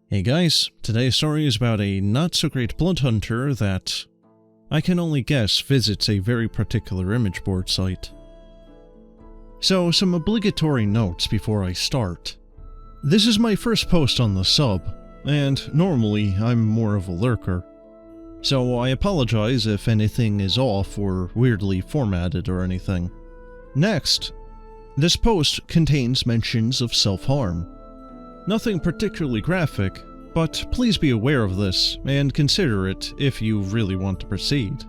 Hey guys, today's story is about a not-so-great blood hunter that, I can only guess, visits a very particular image board site. So, some obligatory notes before I start. This is my first post on the sub, and normally I'm more of a lurker. So I apologize if anything is off or weirdly formatted or anything. Next, this post contains mentions of self-harm. Nothing particularly graphic, but please be aware of this and consider it if you really want to proceed.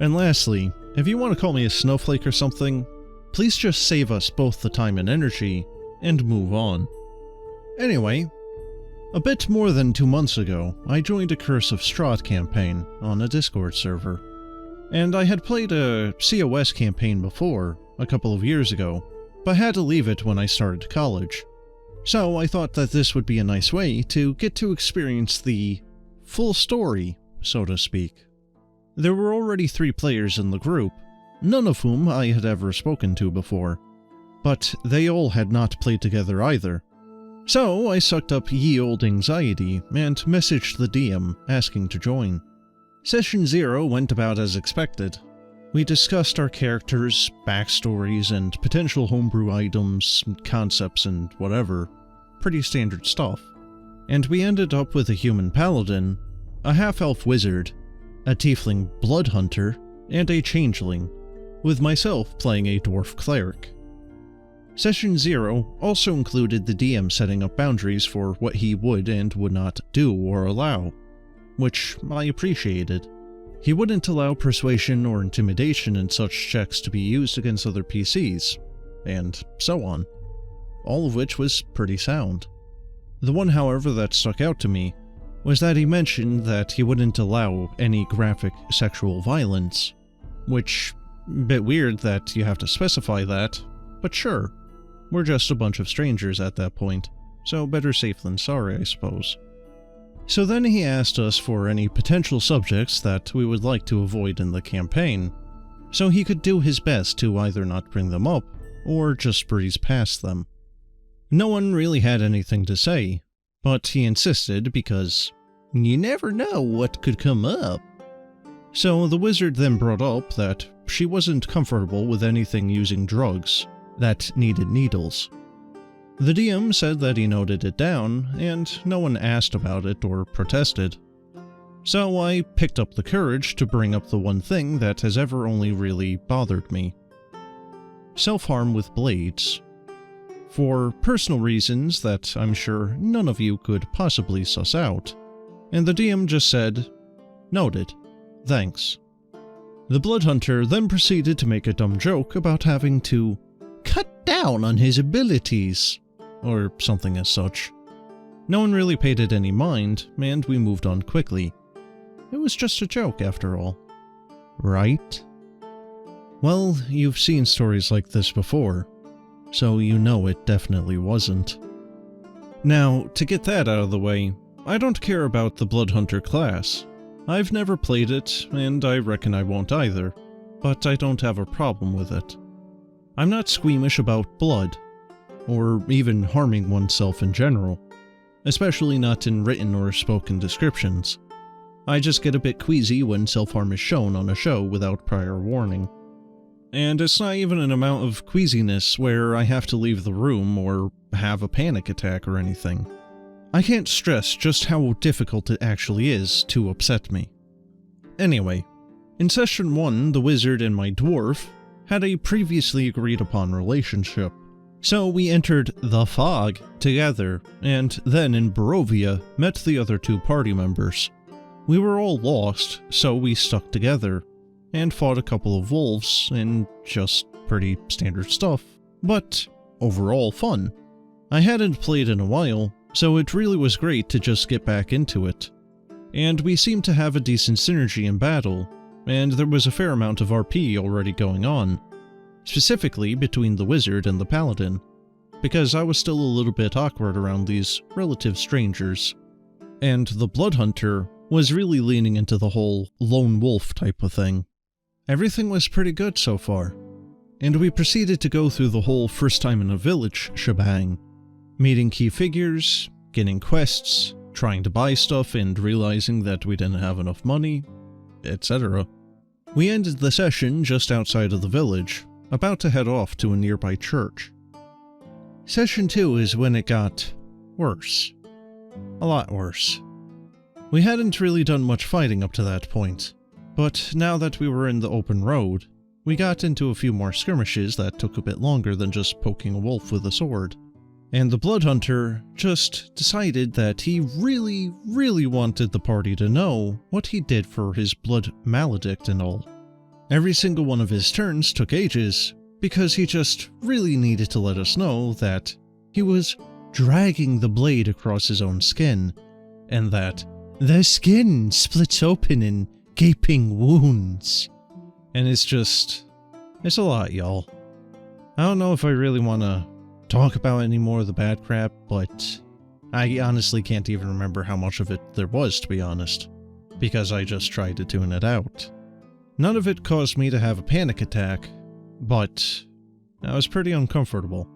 And lastly, if you want to call me a snowflake or something, please just save us both the time and energy and move on. Anyway, a bit more than 2 months ago, I joined a Curse of Strahd campaign on a Discord server. And I had played a COS campaign before, a couple of years ago, but had to leave it when I started college. So I thought that this would be a nice way to get to experience the full story, so to speak. There were already 3 players in the group, none of whom I had ever spoken to before, but they all had not played together either. So I sucked up ye olde anxiety and messaged the DM asking to join. Session 0 went about as expected. We discussed our characters, backstories, and potential homebrew items, concepts, and whatever. Pretty standard stuff. And we ended up with a human paladin, a half-elf wizard, a tiefling blood hunter, and a changeling, with myself playing a dwarf cleric. Session 0 also included the DM setting up boundaries for what he would and would not do or allow, which I appreciated. He wouldn't allow persuasion or intimidation and such checks to be used against other PCs, and so on. All of which was pretty sound. The one, however, that stuck out to me was that he mentioned that he wouldn't allow any graphic sexual violence, which, bit weird that you have to specify that, but sure, we're just a bunch of strangers at that point, so better safe than sorry, I suppose. So then he asked us for any potential subjects that we would like to avoid in the campaign, so he could do his best to either not bring them up, or just breeze past them. No one really had anything to say, but he insisted because you never know what could come up. So the wizard then brought up that she wasn't comfortable with anything using drugs that needed needles. The DM said that he noted it down, and no one asked about it or protested. So I picked up the courage to bring up the one thing that has ever only really bothered me. Self-harm with blades. For personal reasons that I'm sure none of you could possibly suss out, and the DM just said, "Noted. Thanks." The blood hunter then proceeded to make a dumb joke about having to cut down on his abilities, or something as such. No one really paid it any mind, and we moved on quickly. It was just a joke after all. Right? Well, you've seen stories like this before, so you know it definitely wasn't. Now, to get that out of the way, I don't care about the Blood Hunter class. I've never played it, and I reckon I won't either, but I don't have a problem with it. I'm not squeamish about blood, or even harming oneself in general, especially not in written or spoken descriptions. I just get a bit queasy when self-harm is shown on a show without prior warning. And it's not even an amount of queasiness where I have to leave the room or have a panic attack or anything. I can't stress just how difficult it actually is to upset me. Anyway, in Session 1, the wizard and my dwarf had a previously agreed upon relationship. So we entered the Fog together, and then in Barovia met the other 2 party members. We were all lost, so we stuck together, and fought a couple of wolves, and just pretty standard stuff, but overall fun. I hadn't played in a while, so it really was great to just get back into it. And we seemed to have a decent synergy in battle, and there was a fair amount of RP already going on. Specifically between the wizard and the paladin, because I was still a little bit awkward around these relative strangers. And the blood hunter was really leaning into the whole lone wolf type of thing. Everything was pretty good so far, and we proceeded to go through the whole first time in a village shebang, meeting key figures, getting quests, trying to buy stuff and realizing that we didn't have enough money, etc. We ended the session just outside of the village, about to head off to a nearby church. Session 2 is when it got worse. A lot worse. We hadn't really done much fighting up to that point, but now that we were in the open road, we got into a few more skirmishes that took a bit longer than just poking a wolf with a sword. And the Blood Hunter just decided that he really wanted the party to know what he did for his blood maledict and all. Every single one of his turns took ages, because he just really needed to let us know that he was dragging the blade across his own skin, and that the skin splits open in gaping wounds. And it's a lot, y'all. I don't know if I really want to talk about any more of the bad crap, but I honestly can't even remember how much of it there was, to be honest, because I just tried to tune it out. None of it caused me to have a panic attack, but I was pretty uncomfortable.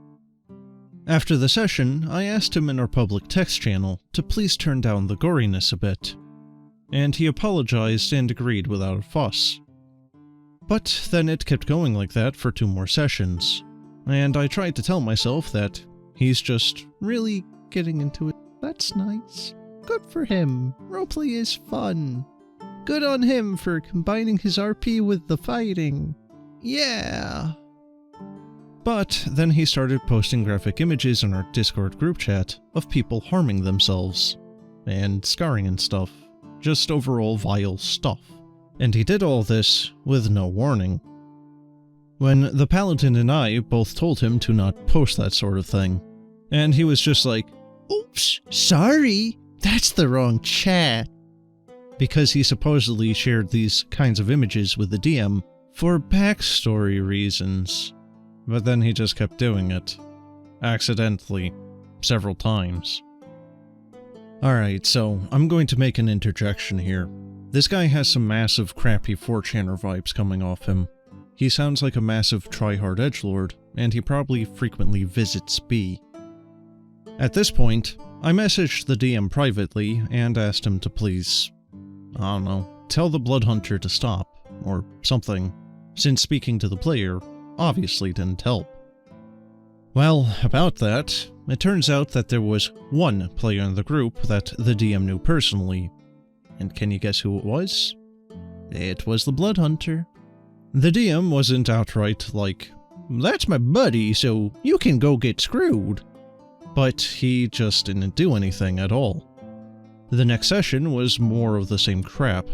After the session, I asked him in our public text channel to please turn down the goriness a bit, and he apologized and agreed without a fuss. But then it kept going like that for 2 more sessions, and I tried to tell myself that he's just really getting into it. That's nice. Good for him. Roleplay is fun. Good on him for combining his RP with the fighting. Yeah. But then he started posting graphic images in our Discord group chat of people harming themselves, and scarring and stuff. Just overall vile stuff. And he did all this with no warning. When the Paladin and I both told him to not post that sort of thing, and he was just like, "Oops, sorry, that's the wrong chat," because he supposedly shared these kinds of images with the DM for backstory reasons. But then he just kept doing it. Accidentally. Several times. Alright, so I'm going to make an interjection here. This guy has some massive crappy 4chaner vibes coming off him. He sounds like a massive try-hard edgelord, and he probably frequently visits B. At this point, I messaged the DM privately and asked him to please, I don't know, tell the Blood Hunter to stop, or something, since speaking to the player obviously didn't help. Well, about that, it turns out that there was one player in the group that the DM knew personally. And can you guess who it was? It was the Blood Hunter. The DM wasn't outright like, "That's my buddy, so you can go get screwed." But he just didn't do anything at all. The next session was more of the same crap.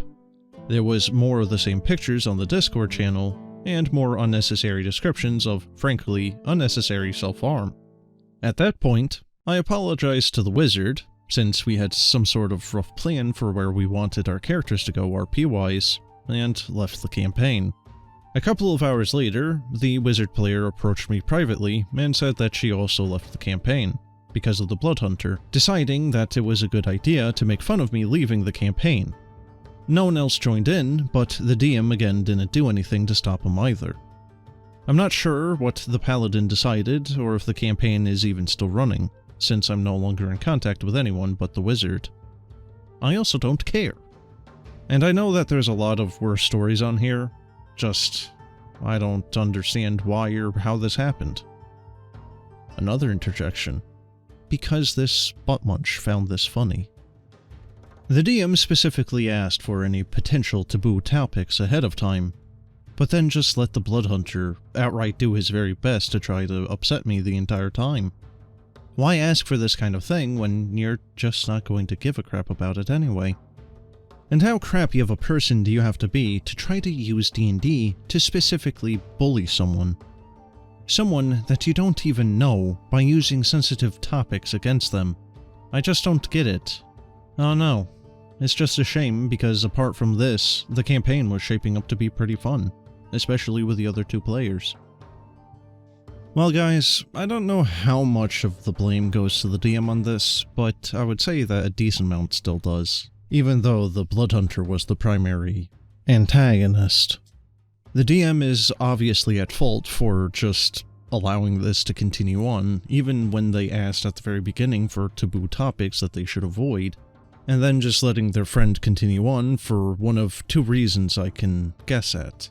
There was more of the same pictures on the Discord channel, and more unnecessary descriptions of, frankly, unnecessary self-harm. At that point, I apologized to the wizard, since we had some sort of rough plan for where we wanted our characters to go RP-wise, and left the campaign. A couple of hours later, the wizard player approached me privately and said that she also left the campaign, because of the Blood Hunter, deciding that it was a good idea to make fun of me leaving the campaign. No one else joined in, but the DM again didn't do anything to stop him either. I'm not sure what the Paladin decided, or if the campaign is even still running, since I'm no longer in contact with anyone but the wizard. I also don't care. And I know that there's a lot of worse stories on here, just I don't understand why or how this happened. Another interjection. Because this buttmunch found this funny. The DM specifically asked for any potential taboo topics ahead of time, but then just let the Blood Hunter outright do his very best to try to upset me the entire time. Why ask for this kind of thing when you're just not going to give a crap about it anyway? And how crappy of a person do you have to be to try to use D&D to specifically bully someone? Someone that you don't even know by using sensitive topics against them. I just don't get it. Oh no. It's just a shame because apart from this, the campaign was shaping up to be pretty fun, especially with the other 2 players. Well guys, I don't know how much of the blame goes to the DM on this, but I would say that a decent amount still does, even though the Blood Hunter was the primary antagonist. The DM is obviously at fault for just allowing this to continue on, even when they asked at the very beginning for taboo topics that they should avoid. and then just letting their friend continue on for one of two reasons I can guess at.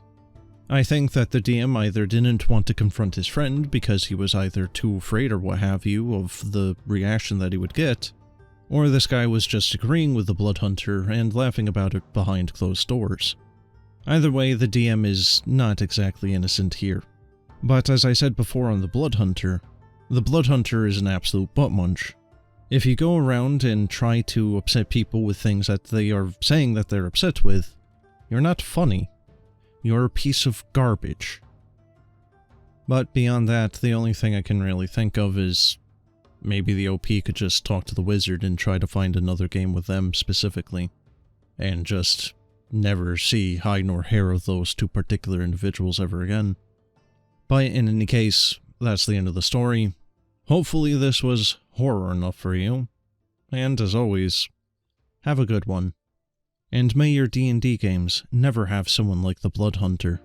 I think that the DM either didn't want to confront his friend because he was either too afraid or what have you of the reaction that he would get, or this guy was just agreeing with the Blood Hunter and laughing about it behind closed doors. Either way, the DM is not exactly innocent here. But as I said before on the Blood Hunter is an absolute butt munch. If you go around and try to upset people with things that they are saying that they're upset with, you're not funny. You're a piece of garbage. But beyond that, the only thing I can really think of is maybe the OP could just talk to the wizard and try to find another game with them specifically, and just never see hide nor hair of those two particular individuals ever again. But in any case, that's the end of the story. Hopefully this was horror enough for you, and as always, have a good one. And may your D&D games never have someone like the Blood Hunter.